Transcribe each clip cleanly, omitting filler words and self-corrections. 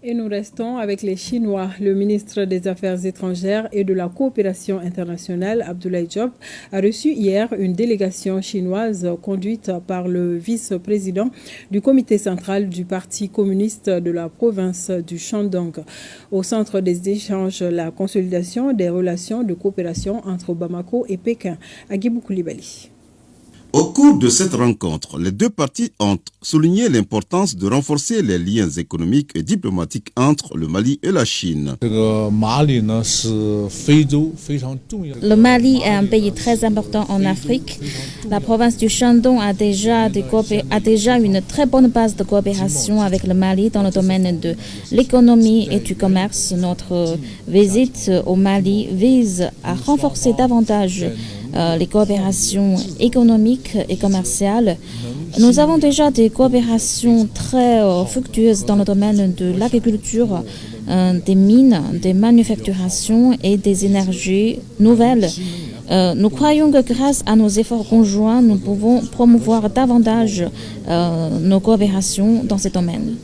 Et nous restons avec les Chinois. Le ministre des Affaires étrangères et de la coopération internationale, Abdoulaye Diop, a reçu hier une délégation chinoise conduite par le vice-président du comité central du Parti communiste de la province du Shandong. Au centre des échanges, la consolidation des relations de coopération entre Bamako et Pékin. Agibou Koulibaly. Au cours de cette rencontre, les deux parties ont souligné l'importance de renforcer les liens économiques et diplomatiques entre le Mali et la Chine. Le Mali est un pays très important en Afrique. La province du Shandong a déjà une très bonne base de coopération avec le Mali dans le domaine de l'économie et du commerce. Notre visite au Mali vise à renforcer davantage les coopérations économiques et commerciales. Nous avons déjà des coopérations très fructueuses dans le domaine de l'agriculture, des mines, des manufacturations et des énergies nouvelles. Nous croyons que grâce à nos efforts conjoints, nous pouvons promouvoir davantage nos coopérations dans ces domaines.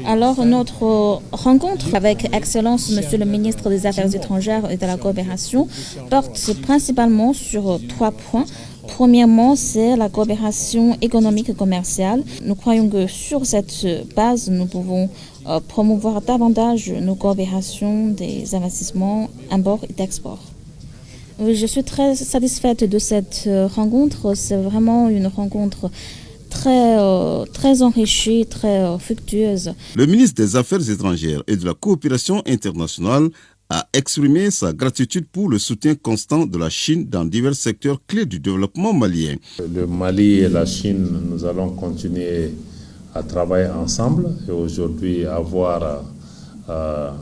Alors, notre rencontre avec Excellence, Monsieur le ministre des Affaires étrangères et de la coopération, porte principalement sur 3 points. Premièrement, c'est la coopération économique et commerciale. Nous croyons que sur cette base, nous pouvons promouvoir davantage nos coopérations des investissements, import et d'export. Je suis très satisfaite de cette rencontre. C'est vraiment une rencontre très enrichie, très fructueuse. Le ministre des Affaires étrangères et de la coopération internationale a exprimé sa gratitude pour le soutien constant de la Chine dans divers secteurs clés du développement malien. Le Mali et la Chine, nous allons continuer à travailler ensemble et aujourd'hui avoir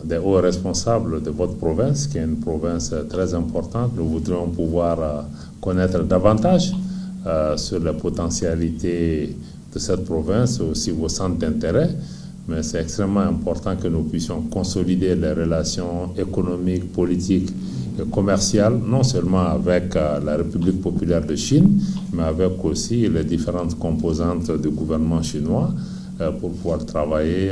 des hauts responsables de votre province, qui est une province très importante. Nous voudrions pouvoir connaître davantage sur la potentialité de cette province, aussi vos centres d'intérêt. Mais c'est extrêmement important que nous puissions consolider les relations économiques, politiques et commerciales, non seulement avec la République populaire de Chine, mais avec aussi les différentes composantes du gouvernement chinois pour pouvoir travailler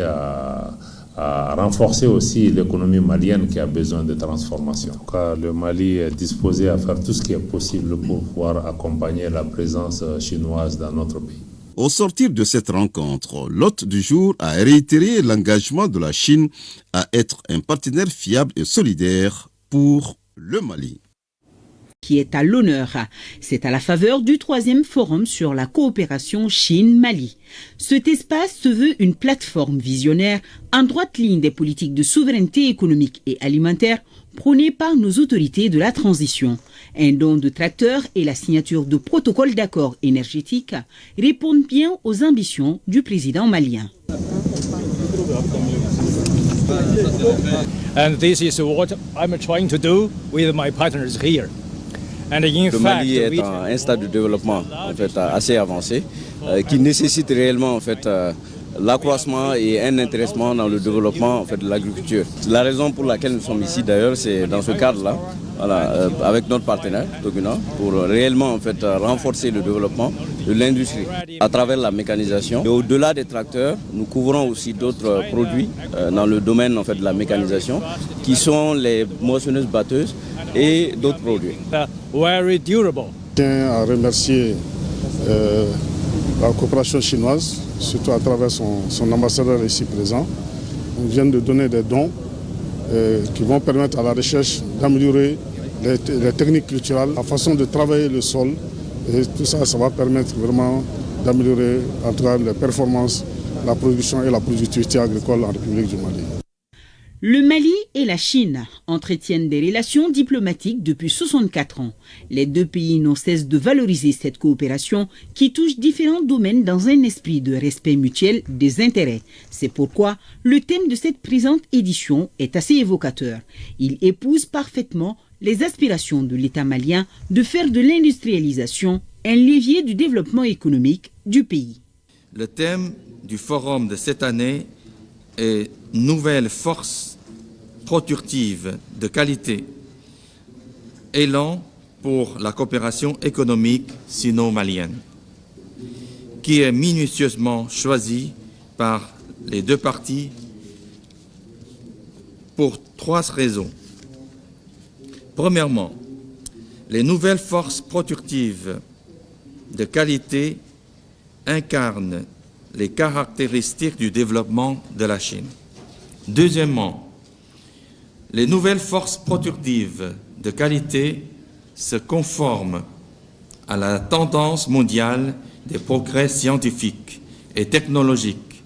à renforcer aussi l'économie malienne qui a besoin de transformation. En tout cas, le Mali est disposé à faire tout ce qui est possible pour pouvoir accompagner la présence chinoise dans notre pays. Au sortir de cette rencontre, l'hôte du jour a réitéré l'engagement de la Chine à être un partenaire fiable et solidaire pour le Mali. Qui est à l'honneur. C'est à la faveur du 3e forum sur la coopération Chine-Mali. Cet espace se veut une plateforme visionnaire en droite ligne des politiques de souveraineté économique et alimentaire prônées par nos autorités de la transition. Un don de tracteurs et la signature de protocoles d'accord énergétiques répondent bien aux ambitions du président malien. And this is what I'm trying to do with my partners here. Le Mali est à un stade de développement en fait, assez avancé qui nécessite réellement en fait, l'accroissement et un intéressement dans le développement en fait, de l'agriculture. La raison pour laquelle nous sommes ici d'ailleurs, c'est dans ce cadre-là, voilà, avec notre partenaire, Toguna, pour réellement en fait, renforcer le développement de l'industrie à travers la mécanisation. Et au-delà des tracteurs, nous couvrons aussi d'autres produits dans le domaine en fait, de la mécanisation, qui sont les moissonneuses-batteuses et d'autres produits. Very durable. Je tiens à remercier la coopération chinoise, surtout à travers son ambassadeur ici présent. On vient de donner des dons qui vont permettre à la recherche d'améliorer les techniques culturelles, la façon de travailler le sol. Et tout ça, ça va permettre vraiment d'améliorer en tout cas les performances, la production et la productivité agricole en République du Mali. Le Mali et la Chine entretiennent des relations diplomatiques depuis 64 ans. Les deux pays n'ont cesse de valoriser cette coopération qui touche différents domaines dans un esprit de respect mutuel des intérêts. C'est pourquoi le thème de cette présente édition est assez évocateur. Il épouse parfaitement les aspirations de l'État malien de faire de l'industrialisation un levier du développement économique du pays. Le thème du forum de cette année est « Nouvelle force productive de qualité, élan pour la coopération économique sino-malienne », qui est minutieusement choisi par les deux parties pour 3 raisons. Premièrement, les nouvelles forces productives de qualité incarnent les caractéristiques du développement de la Chine. Deuxièmement, les nouvelles forces productives de qualité se conforment à la tendance mondiale des progrès scientifiques et technologiques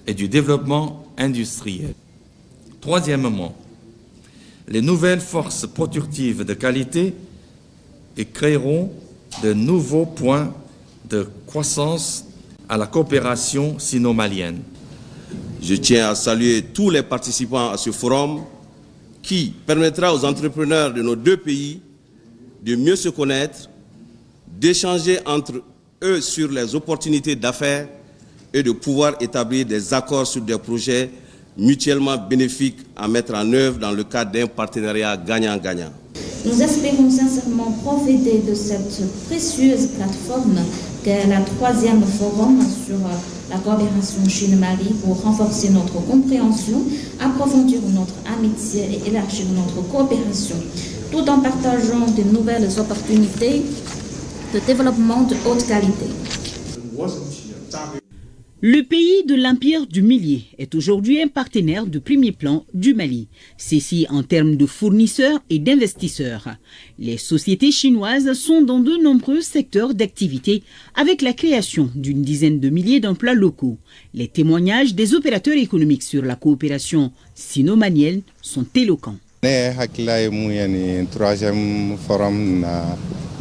et du développement industriel. Troisièmement, les nouvelles forces productives de qualité créeront de nouveaux points de croissance à la coopération sino-malienne. Je tiens à saluer tous les participants à ce forum qui permettra aux entrepreneurs de nos deux pays de mieux se connaître, d'échanger entre eux sur les opportunités d'affaires et de pouvoir établir des accords sur des projets mutuellement bénéfiques à mettre en œuvre dans le cadre d'un partenariat gagnant-gagnant. Nous espérons sincèrement profiter de cette précieuse plateforme qu'est la 3e forum sur la coopération Chine-Mali pour renforcer notre compréhension, approfondir notre amitié et élargir notre coopération, tout en partageant de nouvelles opportunités de développement de haute qualité. Le pays de l'Empire du Milieu est aujourd'hui un partenaire de premier plan du Mali, ceci en termes de fournisseurs et d'investisseurs. Les sociétés chinoises sont dans de nombreux secteurs d'activité avec la création d'une dizaine de milliers d'emplois locaux. Les témoignages des opérateurs économiques sur la coopération sino-malienne sont éloquents.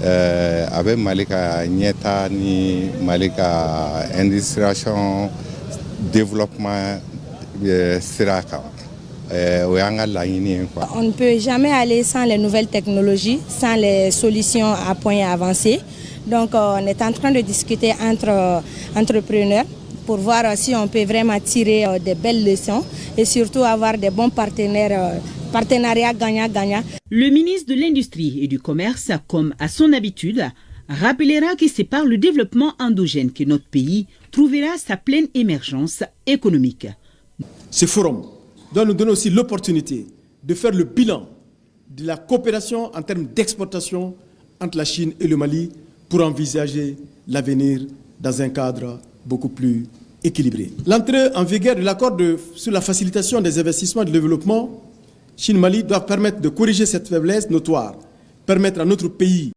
avec Malika Nieta ni Malika Industrialisation Développement Siraka. On ne peut jamais aller sans les nouvelles technologies, sans les solutions à point avancé. Donc on est en train de discuter entre entrepreneurs pour voir si on peut vraiment tirer des belles leçons et surtout avoir des bons partenaires. Partenariat gagnant-gagnant. Le ministre de l'Industrie et du Commerce, comme à son habitude, rappellera que c'est par le développement endogène que notre pays trouvera sa pleine émergence économique. Ce forum doit nous donner aussi l'opportunité de faire le bilan de la coopération en termes d'exportation entre la Chine et le Mali pour envisager l'avenir dans un cadre beaucoup plus équilibré. L'entrée en vigueur de l'accord sur la facilitation des investissements de développement Chine-Mali doit permettre de corriger cette faiblesse notoire, permettre à notre pays